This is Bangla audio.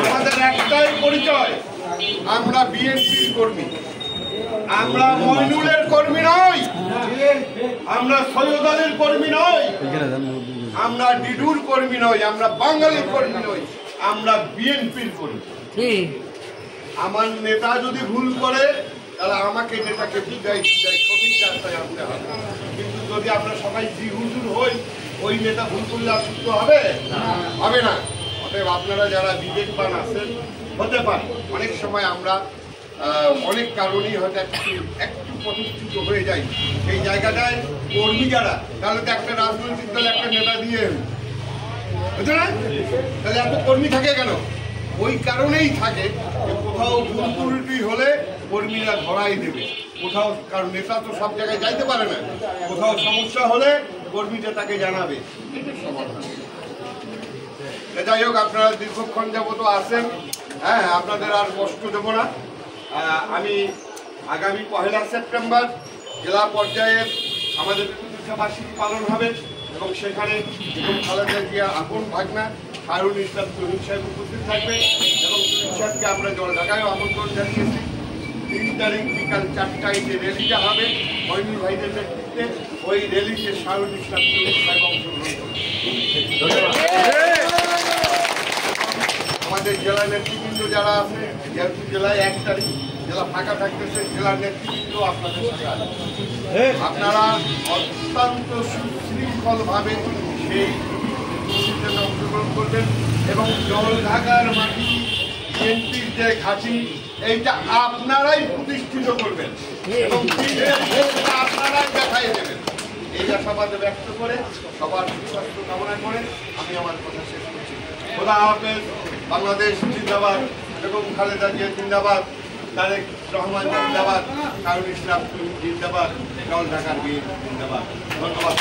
আমাদের একটাই পরিচয়, আমরা বিএনপির কর্মী। আমরা মইনুলের কর্মী নই, আমরা সৈয়দ আলীর কর্মী নই, আমরা ডিডুর কর্মী নই, আমরা বাঙালির কর্মী নই, আমরা বিএনপির কর্মী। আমার নেতা যদি ভুল করে তাহলে আমাকে নেতাকে সঠিক রাস্তায় আনতে হবে। কিন্তু যদি আমরা সবাই জি হুজুর হই, ওই নেতা ভুল করলে আর শুদ্ধ হবে হবে না। অতএব আপনারা যারা বিবেকবান আছেন, হতে পারে অনেক সময় আমরা অনেক কারণেই হয়তো একটু প্রতিষ্ঠিত হয়ে যাই। সেই জায়গাটায় কর্মী যারা, তাহলে তো একটা রাজনৈতিক দল একটা নেতা দিয়ে বুঝছে না, তাহলে এত কর্মী থাকে কেন? ওই কারণেই থাকে যে কোথাও ভুল ত্রুটি হলে কর্মীরা ধরাই দেবে কোথাও, কারণ নেতা তো সব জায়গায় যাইতে পারে না। কোথাও সমস্যা হলে কর্মীটা তাকে জানাবে, এটা সমাধান। যাই হোক, আপনারা দীর্ঘক্ষণ যাবত আছেন, হ্যাঁ, আপনাদের আর কষ্ট দেব না। আমি আগামী 1 সেপ্টেম্বর জেলা পর্যায়ের আমাদের প্রতিষ্ঠাবার্ষিকী পালন হবে এবং সেখানে খালেদা জিয়া আপন ভাগনা হারুন ইসলাম তরুণ সাহেব উপস্থিত থাকবে এবং তরুণ সাহেবকে আমরা জলঢাকায় আমন্ত্রণ জানিয়েছি। 3 তারিখ বিকাল 4টায় যে র্যালিটা হবে মইনুল ভাইদের নেতৃত্বে, ওই র্যালিতে হারুন ইসলাম তরুণ সাহেব অংশগ্রহণ করবে। আমাদের জেলা নেতৃবৃন্দ যারা আছে, যেহেতু জেলায় 1 তারিখ জেলা ফাঁকা থাকতেছে, জেলার নেতৃবৃন্দ আপনাদের সাথে আছে। আপনারা অত্যন্ত সুশৃঙ্খলভাবে সেই কর্মসূচিতে অংশগ্রহণ করবেন এবং জলঢাকার মাটি বিএনপির যে ঘাঁটি, এইটা আপনারাই প্রতিষ্ঠিত করবেন এবং আপনারাই দেখাই দেবেন। এই আশাবাদে ব্যক্ত করে সবার সুস্বাস্থ্য কামনা করে আমি আমার কথা শেষ করছি। খোদা হাফেজ। বাংলাদেশ জিন্দাবাদ, বেগম খালেদা জিয়া জিন্দাবাদ, তারেক রহমান জিন্দাবাদ, হারুন ইসলাম জিন্দাবাদ, জলঢাকার বিএনপি জিন্দাবাদ। ধন্যবাদ।